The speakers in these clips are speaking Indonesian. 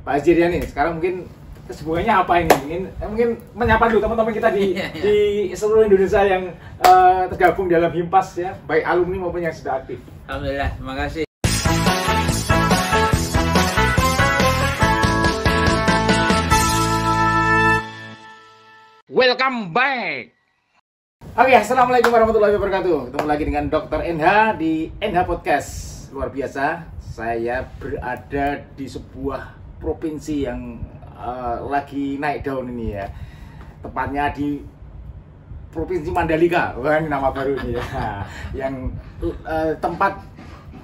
Pak Azirian nih, sekarang mungkin kesibukannya apa ini? Mungkin menyapa dulu teman-teman kita di seluruh Indonesia yang tergabung dalam Himpas ya, baik alumni maupun yang sudah aktif. Alhamdulillah, terima kasih. Welcome back. Oke, assalamualaikum warahmatullahi wabarakatuh. Ketemu lagi dengan Dr. NH di NH Podcast. Luar biasa, saya berada di sebuah provinsi yang lagi naik daun ini ya. Tepatnya di Provinsi Mandalika, wah ini nama baru ini ya. Yang tempat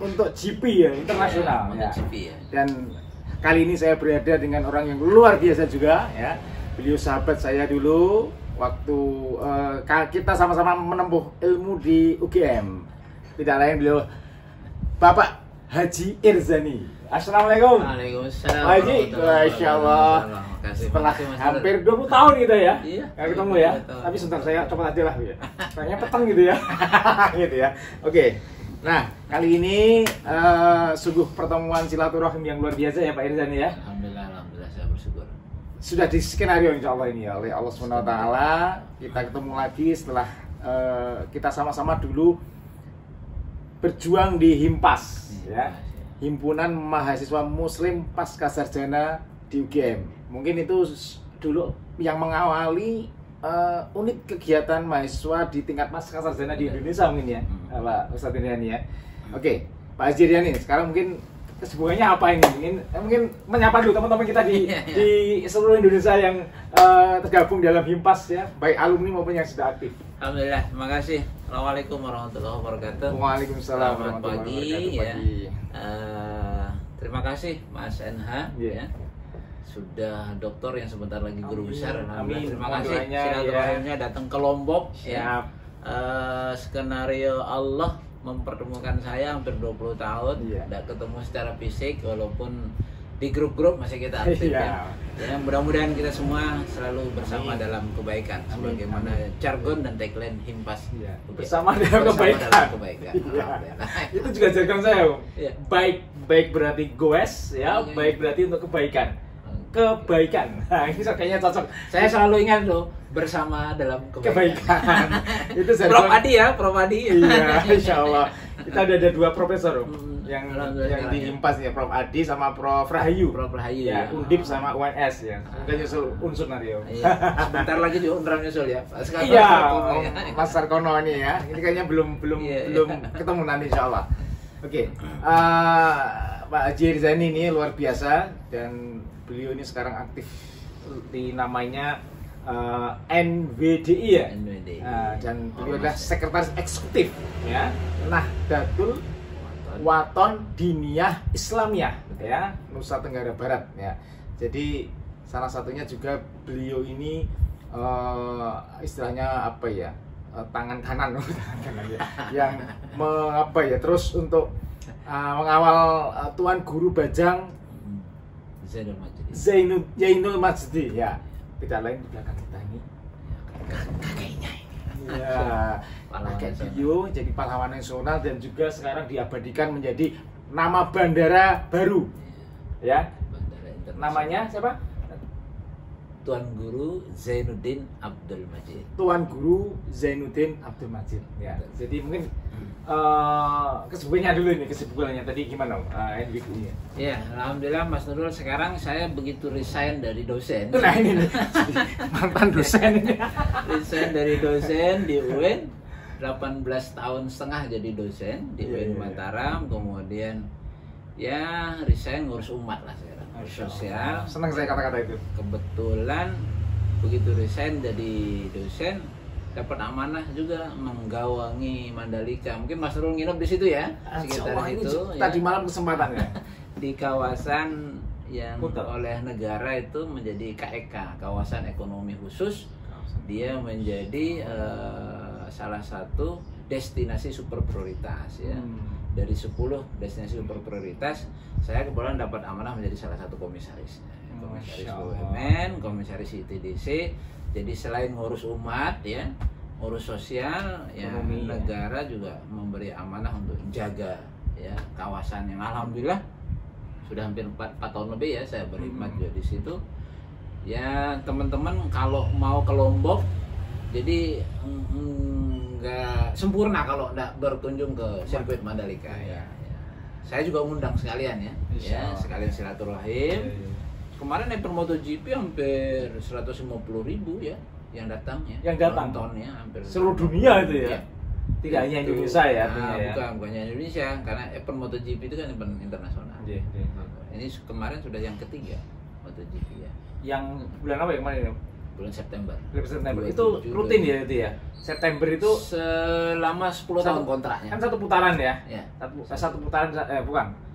untuk GP ya, internasional ya. GP ya. Dan kali ini saya berada dengan orang yang luar biasa juga ya. Beliau sahabat saya dulu waktu kita sama-sama menempuh ilmu di UGM. Tidak lain beliau Bapak Haji Irzani. Assalamualaikum. Waalaikumsalam. Haji, Masya Allah. Setelah hampir 20 tahun gitu ya. Iya. Nggak ketemu ya. Tapi sebentar saya coba aja lah ya. Kayaknya peteng gitu ya. Gitu ya. Oke. Nah, kali ini sungguh pertemuan silaturahim yang luar biasa ya Pak Irzani ya. Alhamdulillah saya bersyukur. Sudah di skenario insya Allah ini ya oleh Allah SWT. Kita ketemu lagi setelah kita sama-sama dulu berjuang di Himpas ya, Himpunan Mahasiswa Muslim Pasca Sarjana di UGM. Mungkin itu dulu yang mengawali unit kegiatan mahasiswa di tingkat pasca sarjana di Indonesia mungkin ya, Pak Ustadz Iryani ya. Oke, Pak Azirian nih, sekarang mungkin kesibukannya apa ini? Mungkin menyapa dulu teman-teman kita di seluruh Indonesia yang tergabung dalam Himpas ya, baik alumni maupun yang sudah aktif. Alhamdulillah, terima kasih. Assalamualaikum warahmatullahi wabarakatuh. Waalaikumsalam Selamat pagi ya. Terima kasih Mas NH ya. Sudah doktor yang sebentar lagi guru besar. Amin. Terima kasih silaturahimnya datang ke Lombok ya. Skenario Allah mempertemukan saya hampir 20 tahun. Tidak ketemu secara fisik walaupun di grup-grup masih kita aktif ya. Ya, mudah-mudahan kita semua selalu bersama dalam kebaikan sebagaimana jargon dan tagline Himpas. Bersama dalam kebaikan. Itu juga jargon saya, Om. Baik berarti goes ya, baik berarti untuk kebaikan. Kebaikan. Nah, ini kayaknya cocok. Saya selalu ingat loh, bersama dalam kebaikan. Itu Prof Adi ya, Prof Adi. Iya, Insya Allah. Kita ada dua profesor yang di Himpas ya, Prof Adi sama Prof Rahayu. Prof Rahayu ya. Undip sama UNS ya. Mungkin nyusul unsur nanti ya. Iya. Sebentar lagi juga Undram nyusul ya. Iya, Mas Sarkono ini ya. Ini kayaknya belum ketemu nanti Insya Allah. Oke. Pak Haji Irzani ini luar biasa dan beliau ini sekarang aktif di namanya NWDI ya. NWDI. Dan beliau adalah sekretaris eksekutif ya Nahdlatul Wathon Diniyah Islamiyah ya, Nusa Tenggara Barat ya. Jadi salah satunya juga beliau ini istilahnya apa ya, tangan kanan ya, yang terus untuk mengawal Tuan Guru Bajang Zainul Majdi ya. Tidak lain di belakang kita ini kakeknya ini ya, kakek beliau jadi pahlawan nasional dan juga sekarang diabadikan menjadi nama bandara baru ya. Namanya siapa? Tuan Guru Zainuddin Abdul Majid. Tuan Guru Zainuddin Abdul Majid ya. Jadi mungkin kesibukannya dulu ini, kesibukannya tadi gimana NWDI-nya? Ya, alhamdulillah Mas Nurul, sekarang saya begitu resign dari dosen. Nah ini nih, mantan dosen ini. Resign dari dosen di UIN, 18 tahun setengah jadi dosen di UIN Mataram, kemudian ya resign ngurus umat lah sekarang. Sosial. Senang saya kata-kata itu. Kebetulan begitu resign jadi dosen, dapat amanah juga menggawangi Mandalika. Mungkin Mas Nurul nginep di situ ya, sekitar itu. Tadi malam kesempatan ya. Di kawasan yang oleh negara itu menjadi KEK, kawasan ekonomi khusus. Dia menjadi salah satu destinasi super prioritas ya. Dari 10 destinasi super prioritas, saya kebetulan dapat amanah menjadi salah satu komisaris. Komisaris BUMN, komisaris ITDC. Jadi selain ngurus umat ya, ngurus sosial ya, negara juga memberi amanah untuk jaga ya kawasan yang alhamdulillah sudah hampir 4 tahun lebih ya saya berkhidmat juga di situ. Ya teman-teman kalau mau ke Lombok, jadi nggak sempurna kalau nggak berkunjung ke sirkuit Mandalika ya. Saya juga undang sekalian ya, sekalian silaturahim. Kemarin Hyper MotoGP hampir 150.000 ya yang datang ya. Yang datang nontonnya hampir seluruh dunia itu ya. Tidak hanya Indonesia ya artinya ya. Bukan hanya Indonesia, karena Hyper MotoGP itu kan event internasional. Ini kemarin sudah yang ketiga MotoGP ya. Yang bulan apa yang kemarin? Bulan September. Bulan September. Itu rutin ya itu ya. September itu selama 10 tahun kontraknya. Kan satu putaran ya. Satu putaran bukan.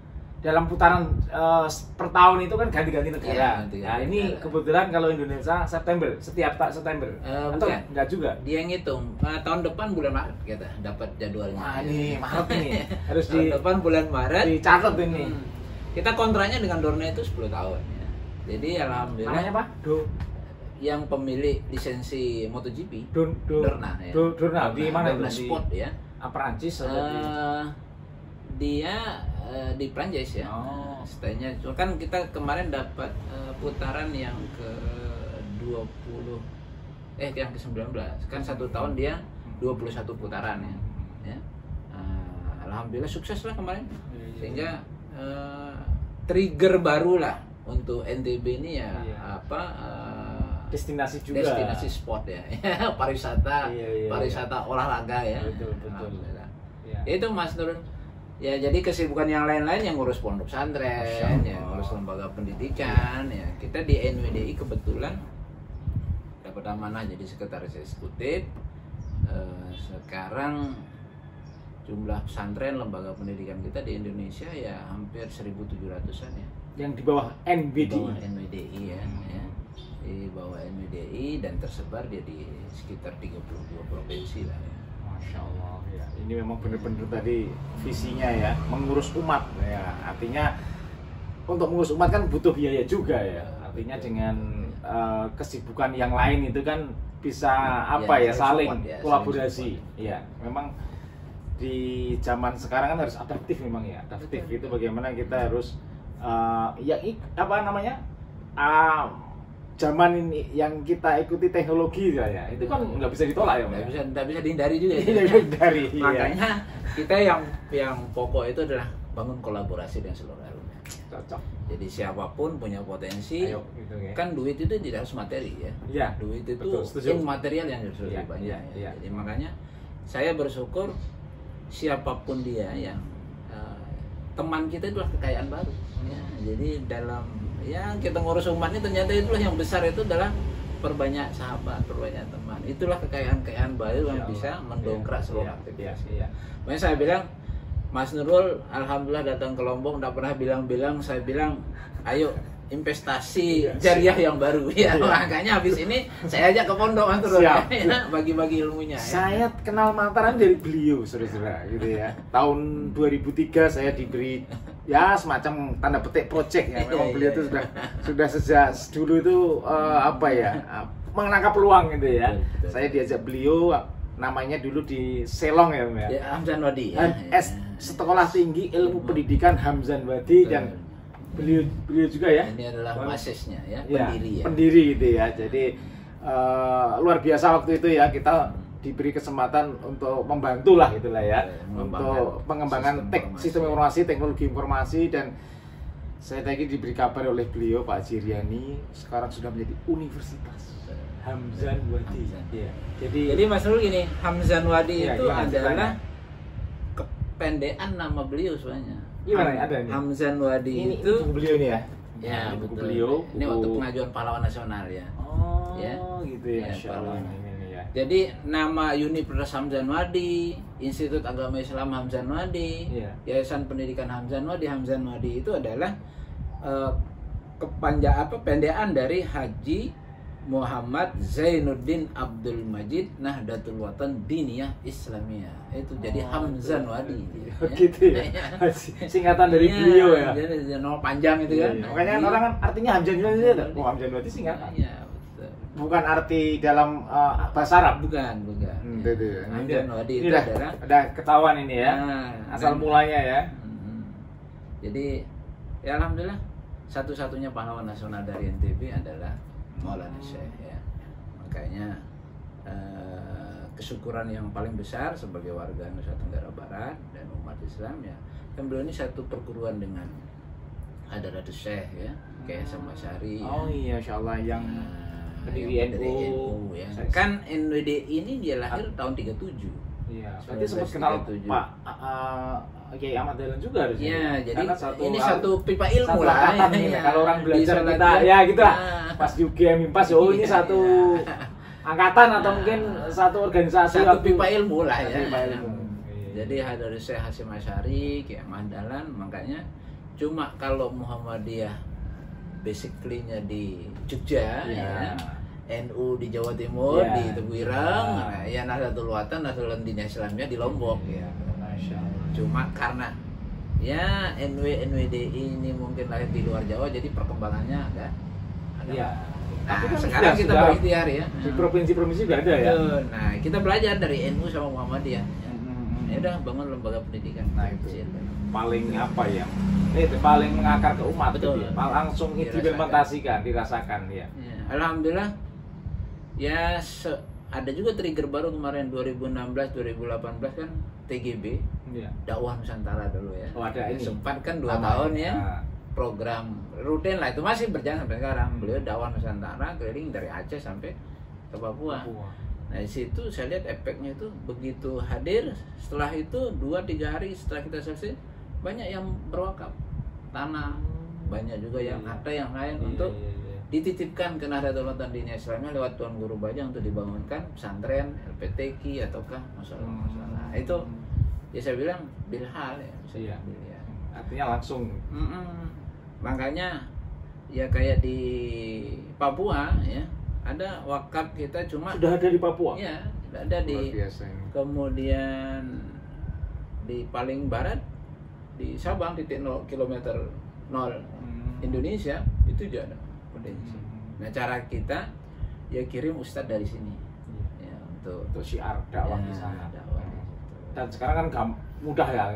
Dalam putaran per tahun itu kan ganti-ganti negara. Nah, ini kebetulan kalau Indonesia September, setiap September. Atau enggak juga? Dia ngitung tahun depan bulan Maret kita dapat jadwalnya. Nah, ini Maret nih. Harus tahun depan bulan Maret dicatat ini. Kita kontraknya dengan Dorna itu 10 tahun ya. Jadi alhamdulillah. Namanya apa? Yang pemilik lisensi MotoGP. Dorna ya. Dorna di mana Dorna itu? Sport ya. Prancis atau dia di Prancis ya. Stay-nya kan kita kemarin dapat putaran yang ke-20 yang ke-19. Kan 1 tahun dia 21 putaran ya. Alhamdulillah sukses lah kemarin. Sehingga trigger baru lah untuk NTB ini ya destinasi juga. Destinasi sport ya. Pariwisata, pariwisata olahraga ya. Betul. Ya itu Mas Nurun. Ya jadi kesibukan yang lain-lain yang ngurus pondok pesantren, ya ngurus lembaga pendidikan, ya kita di NWDI kebetulan dapat amanah jadi sekretaris eksekutif. Sekarang jumlah pesantren lembaga pendidikan kita di Indonesia ya hampir 1.700-an ya. Yang di bawah NWDI. Di bawah NWDI ya. Di bawah NWDI dan tersebar dia di sekitar 32 provinsi lah ya. Masya Allah ya. Ini memang benar-benar tadi visinya ya, mengurus umat ya. Artinya untuk mengurus umat kan butuh biaya juga ya. Artinya dengan kesibukan yang lain itu kan bisa saling kolaborasi. Iya, memang di zaman sekarang kan harus adaptif memang ya. Adaptif itu bagaimana kita harus zaman ini yang kita ikuti teknologi ya, itu kan nggak bisa ditolak ya, nggak bisa dihindari juga. Makanya kita yang pokok itu adalah bangun kolaborasi dengan seluruh elemen. Cocok. Jadi siapapun punya potensi. Gitu, ya. Kan duit itu tidak harus materi ya. Iya. Duit itu material yang harus lebih banyak. Ya. Jadi makanya saya bersyukur siapapun dia yang teman kita itulah kekayaan baru. Ya, jadi dalam kita ngurus umat ini ternyata itulah yang besar itu adalah perbanyak sahabat, perbanyak teman. Itulah kekayaan baru yang bisa mendongkrak seluruh aktivitas. Makanya saya bilang, Mas Nurul, alhamdulillah datang ke Lombok, tidak pernah bilang-bilang, saya bilang, ayo investasi jariah yang baru ya. Makanya habis ini saya ajak ke pondok Mas Nurul ya, bagi-bagi ilmunya. Saya kenal Mataram dari beliau, saudara-saudara, gitu ya. Tahun 2003 saya diberi semacam tanda petik project ya. Memang beliau itu sudah sejak dulu itu menangkap peluang gitu ya. Saya diajak beliau, namanya dulu di Selong ya, Hamzan Wadi. Sekolah Tinggi Ilmu Pendidikan Hamzan Wadi dan beliau juga ya. Ini adalah masisnya ya, pendiri gitu ya. Jadi luar biasa waktu itu ya, kita diberi kesempatan untuk membantu lah itulah ya, untuk pengembangan sistem informasi, teknologi informasi. Dan saya tadi diberi kabar oleh beliau Pak Jiriani sekarang sudah menjadi universitas Hamzan Wadi. Jadi Mas Nurul gini, Hamzan Wadi itu adalah kependekan nama beliau sebenarnya. Gimana ada ini? Hamzan Wadi ini itu buku beliau nih ya. Ya, buku beliau. Ini waktu pengajuan pahlawan nasional ya. Gitu ya. Pahlawan. Jadi nama Universitas Hamzan Wadi, Institut Agama Islam Hamzan Wadi, Yayasan Pendidikan Hamzan Wadi itu adalah pendekaan dari Haji Muhammad Zainuddin Abdul Majid Nahdlatul Watan Diniyah Islamiyah. Itu jadi Hamzan Wadi. Gitu ya. Singkatan dari beliau ya. Jadi nama panjang itu kan. Makanya orang kan artinya Hamzan Wadi itu. Hamzan Wadi singkatan. Bukan arti dalam bahasa Arab. Bukan. Hamzan Wadi itu adalah ada ketahuan ini ya. Asal mulanya ya. Jadi Ya alhamdulillah satu-satunya pahlawan nasional dari NTB adalah Maulana Syekh ya. Makanya kesyukuran yang paling besar sebagai warga Nusa Tenggara Barat dan umat Islam ya, kan beliau ini satu perguruan dengan Hadratus Syekh ya, kayak sama Syari. Oh iya, Insya Allah yang pendiri NU ya. Kan NWDI ini dia lahir tahun 37. Iya. Berarti sempat kenal Pak Kiai Ahmad Dahlan juga harusnya. Iya, jadi ini hal, satu pipa ilmu satu lah. Ya. Kalau orang belajar kita ya gitu lah. Pas di UGM Impas ini satu angkatan atau mungkin satu organisasi, satu pipa ilmu lah ya. Pipa ilmu. Jadi dari Syekh Hasyim Asy'ari, Kiai Ahmad Dahlan, makanya cuma kalau Muhammadiyah basically-nya di Jogja ya. NU di Jawa Timur, di Teguireng, ya Nahdlatul Watan, Nahdlatul Diniyah Islamiyah di Lombok ya. Cuma karena ya NWDI ini mungkin lahir di luar Jawa, jadi perkembangannya ada. Nah, kan sekarang kita berikhtiar ya. Di provinsi-provinsi juga ada ya. Nah, kita belajar dari NU sama Muhammadiyah. Ya udah bangun lembaga pendidikan. Nah, itu paling apa ya? Itu paling mengakar ke umat. Betul. Langsung diimplementasikan, dirasakan ya. Alhamdulillah. Ya ada juga trigger baru kemarin 2016 2018 kan TGB. Dakwah Nusantara dulu ya. Oh, ada ini. Sempat kan 2 tahun ya. Program rutin lah, itu masih berjalan sampai sekarang. Beliau dakwah Nusantara keliling dari Aceh sampai ke Papua. Nah di situ saya lihat efeknya itu begitu hadir. Setelah itu 2-3 hari setelah kita selesai, banyak yang berwakaf tanah, banyak juga yang harta yang lain untuk dititipkan ke Nahdlatul Watan Diniyah Islamiyah lewat Tuan Guru Bajang untuk dibangunkan pesantren, LPTQ ataukah masalah-masalah. Itu ya saya bilang bilhal ya, bisa ya. Artinya langsung. Makanya ya kayak di Papua ya, ada wakaf kita cuma sudah ada di Papua. Ya, sudah ada di. Kemudian di paling barat di Sabang titik 0 kilometer 0 Indonesia itu juga ada potensi. Nah cara kita ya kirim ustadz dari sini ya untuk syiar dakwah di sana. Dan sekarang kan mudah ya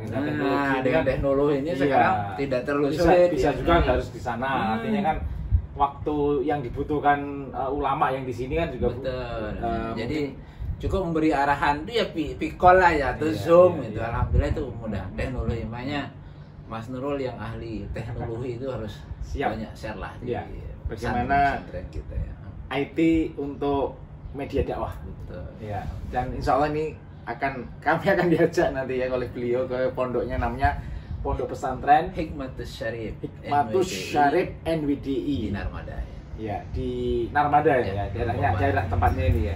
dengan teknologi ini sekarang tidak terlalu sulit. Bisa juga harus di sana. Artinya kan waktu yang dibutuhkan ulama yang di sini kan juga betul. Jadi cukup memberi arahan itu ya pikol lah ya atau Zoom gitu. Alhamdulillah itu mudah. Teknologi makanya Mas Nurul yang ahli teknologi itu harus banyak share lah di bagaimana kita ya. IT untuk media dakwah. Betul. Ya. Dan insya Allah ini kami akan diajak nanti ya oleh beliau ke pondoknya, namanya Pondok Pesantren Hikmatus Syarif NWDI di Narmada ya. Di Narmada ya, daerah tempatnya ini ya.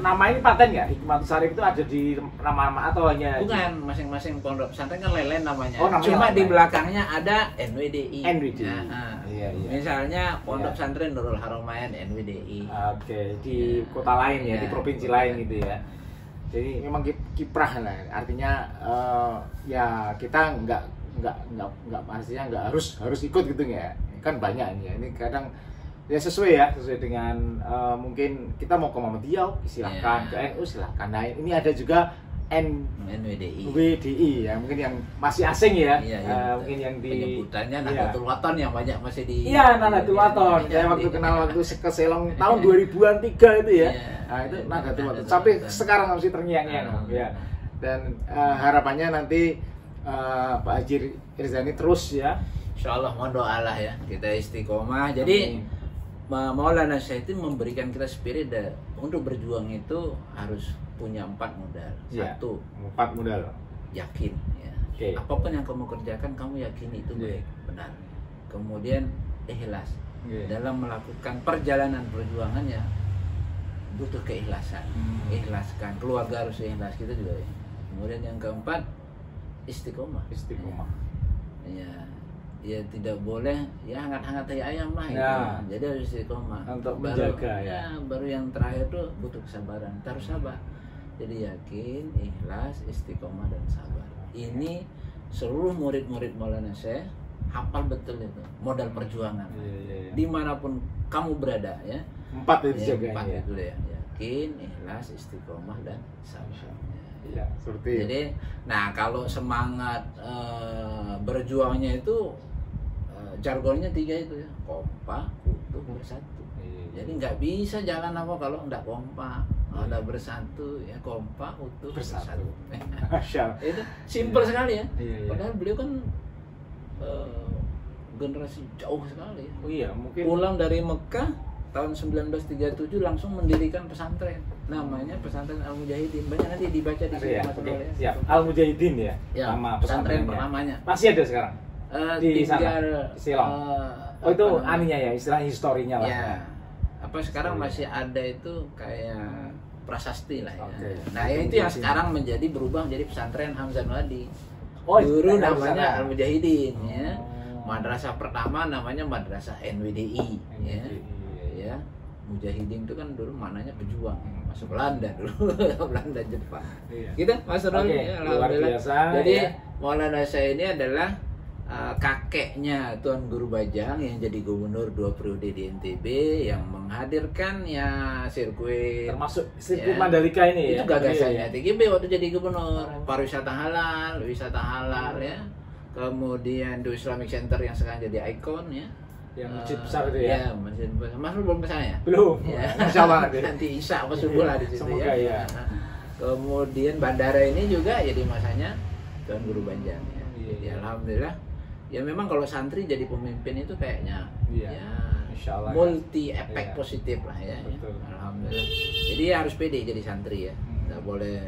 Nama ini paten nggak? Hikmatus Syarif itu ada di nama-nama atau hanya? Bukan, masing-masing pondok pesantren kan lain-lain namanya. Cuma di belakangnya ada NWDI. Iya. Misalnya Pondok Pesantren Nurul Haromain NWDI. Oke, di kota lain ya, di provinsi lain gitu ya. Jadi memang kiprah lah, artinya ya kita nggak pastinya nggak harus ikut gitu ya, kan banyak ini ya. Ini kadang ya sesuai dengan mungkin kita mau ke Muhammadiyah silahkan, ke NU silahkan. Nah ini ada juga NWDI ya, mungkin yang masih asing ya, mungkin yang di penyebutannya Nahdlatul Watan yang banyak masih di Nahdlatul Watan. Saya waktu kenal waktu ke Selong tahun 2000-an 3 itu ya. Nah itu Nahdlatul Watan sampai sekarang masih terngiang-ngiang ya. Dan harapannya nanti Pak Haji Irzani terus ya. Insyaallah mohon doa lah ya, kita istiqomah. Jadi Maulana Syekh itu memberikan kita spirit untuk berjuang itu harus punya 4 modal. 1, 4 modal. Yakin ya. Apapun yang kamu kerjakan kamu yakini itu baik, benar. Kemudian ikhlas. Dalam melakukan perjalanan perjuangannya butuh keikhlasan. Ikhlaskan, keluarga harus ikhlas, kita juga ya. Kemudian yang keempat istiqomah. Ya tidak boleh ya hangat-hangat kayak ayam lah gitu. Jadi harus istiqomah untuk menjaga baru yang terakhir tuh butuh kesabaran, harus sabar. Jadi yakin, ikhlas, istiqomah dan sabar. Ini seluruh murid-murid Maulana Syekh hafal betul itu modal perjuangan. Dimanapun kamu berada ya. 4 itu jaga. 4 itu ya. Yakin, ikhlas, istiqomah dan sabar. Seperti. Jadi, nah kalau semangat berjuangnya itu jargonnya 3 itu ya, kompak, utuh, bersatu. Jadi nggak bisa jalan apa kalau nggak kompak, nggak bersatu, ya kompak, utuh, bersatu. Itu simple sekali ya. Padahal beliau kan generasi jauh sekali ya. Oh iya, mungkin pulang dari Mekah tahun 1937 langsung mendirikan pesantren. Namanya Pesantren Al-Mujahidin. Banyak nanti dibaca di sini Mas Nurul ya. Siap. Al-Mujahidin ya. Nama pesantren pertamanya. Masih ada sekarang? Di sana. Silong. Oh itu aninya ya, istilah historinya lah. Ya. Apa sekarang masih ada itu kayak prasasti lah ya. Nah, itu yang sekarang berubah menjadi pesantren Hamzah Nuadi. Oh, dulu namanya Al-Mujahidin ya. Madrasah pertama namanya Madrasah NWDI ya. Ya. Mujahidin itu kan dulu maknanya pejuang, masuk Belanda dulu, Belanda Jepang. Gitu Mas Nurul ya, alhamdulillah. Jadi ya. Maulana saya ini adalah kakeknya Tuan Guru Bajang yang jadi gubernur 2 periode di NTB, yang menghadirkan ya sirkuit, termasuk sirkuit Mandalika ini itu ya. gagasannya TGB waktu jadi gubernur. Pariwisata halal, wisata halal ya. Kemudian The Islamic Center yang sekarang jadi ikon ya. Yang masjid besar itu ya. Ya, masjid besar. Mas belum ke sana ya? Belum. Ya. Insyaallah nanti Isya apa subuh lah di situ. Semoga ya. Kemudian bandara ini juga jadi masanya Tuan Guru Bajang ya. Jadi alhamdulillah. Ya memang kalau santri jadi pemimpin itu kayaknya ya insyaallah multi efek positif lah ya. Betul. Alhamdulillah. Jadi harus pede jadi santri ya. Nggak boleh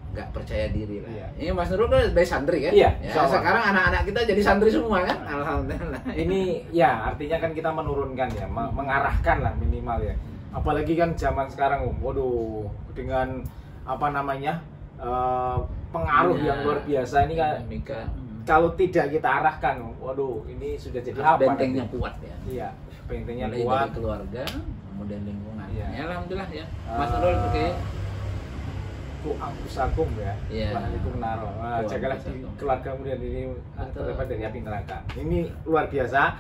nggak percaya diri lah. Ini Mas Nurul kan dari santri kan? Iya. Ya, sekarang anak-anak kita jadi santri semua kan? Alhamdulillah. Ini ya artinya kan kita menurunkan ya, mengarahkan lah minimal ya. Apalagi kan zaman sekarang, waduh, dengan apa namanya pengaruh yang luar biasa ini kan. Kalau tidak kita arahkan, waduh, ini sudah jadi apa? Bentengnya kuat ya. Iya, bentengnya mulai kuat. Dari keluarga, kemudian lingkungan. Iya. Ya alhamdulillah ya. Mas Nurul pakai Angkusakum ya, Wahalikum naro. Jagalah keluargamu dan ini terdapat dari api neraka. Ini luar biasa.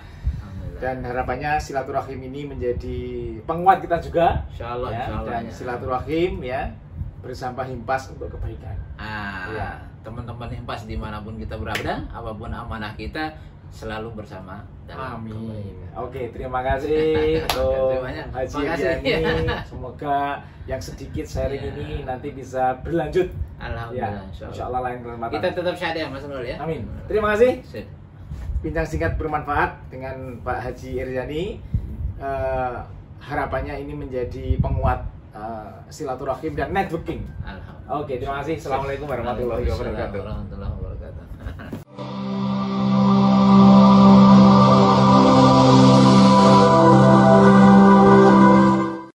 Dan harapannya silaturahim ini menjadi penguat kita juga. Insyaallah, ya, dan silaturahim ya bersama Himpas untuk kebaikan. Ya. Teman-teman Himpas dimanapun kita berada, apapun amanah kita selalu bersama dalam amin. Oke, terima kasih untuk Haji Iryani. Semoga yang sedikit sharing ini nanti bisa berlanjut. Alhamdulillah. Ya, insyaallah lain kesempatan. Kita tetap syahada Mas Nurul ya. Amin. Terima kasih. Bincang singkat bermanfaat dengan Pak Haji Iryani. Harapannya ini menjadi penguat silaturahim dan networking. Oke, terima kasih. Assalamualaikum warahmatullahi wabarakatuh.